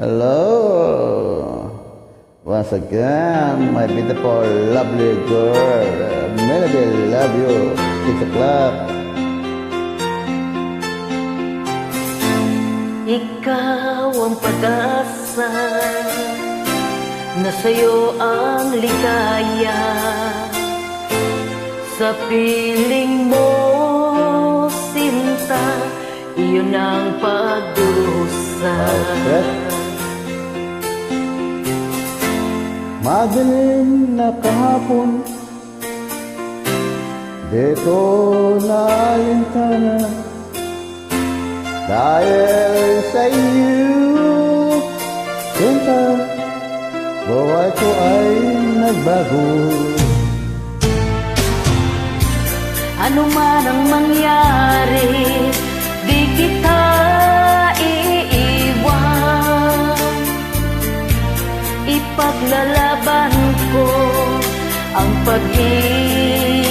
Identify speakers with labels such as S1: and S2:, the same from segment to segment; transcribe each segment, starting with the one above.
S1: Hello! Once again, my beautiful, lovely girl. Melody, love you. 6 o'clock.
S2: Ikaw ang pag-asa na sa'yo ang ligaya. Sa piling mo, sinta, iyon ang pagdurusa.
S1: Madilim na kahapon, dito na alintana. Dahil sa iyo, sinta, buhay ko ay nagbago.
S2: Ano man ang mangyari, di kita iiwan. Ipaglalaban ko ang pag-ibig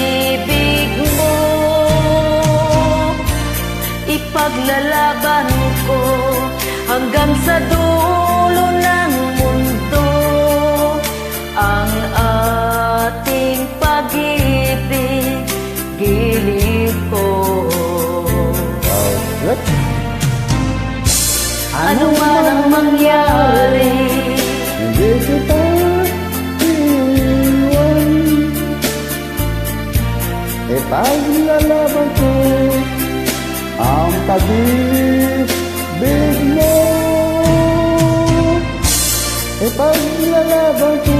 S2: mo. Ipaglalaban ko hanggang sa dulo ng mundo ang ating pag-ibig, gilid ko. Ano man ang mangyari,
S1: hindi kita iwan. Ipaglalaban ko ang pag-ibig mo. Ipaglalaban ko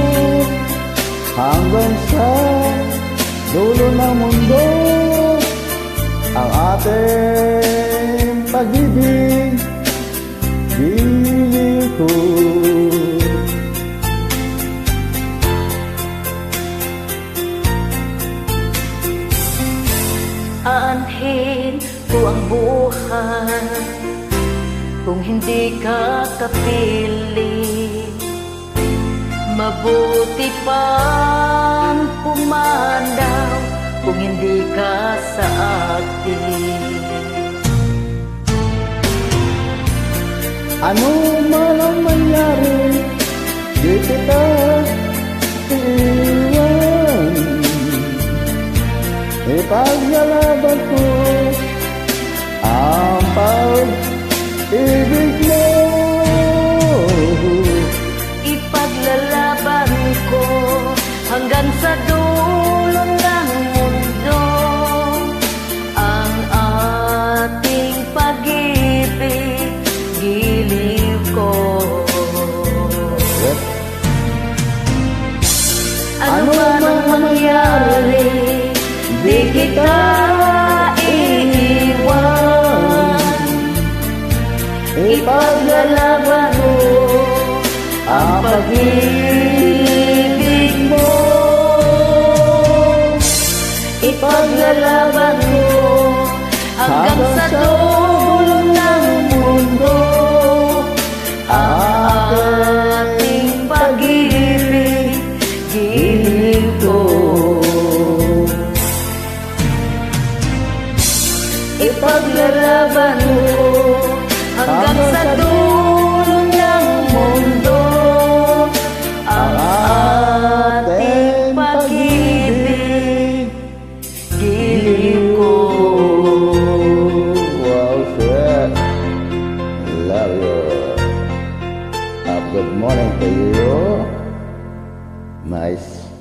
S1: hanggang sa dulo ng mundo ang ating pag-ibig, gilid ko.
S2: aanhin ko ang buhay kung hindi ka kapili. Mabuti pang pumanaw kung hindi ka sa akin.
S1: Ano man ang mangyari, di kita iwan. Ipaglalaban ko ang pag-ibig mo.
S2: Ipaglalaban ko hanggang sa dulo ng mundo ang ating pag-ibig, giliw ko. Ano man ang mangyari, di kita iiwan. Ipaglalaban mo ang pag-ibig mo. Ipaglalaban mo hanggang sa dulo ng mundo ang ating pag-ibig, gilid ko. Ipaglalaban mo hanggang sa dulo ng mundo ang ating pag-ibig, gilid ko.
S1: Wow, sweet. Love you. Good morning to you. Nice.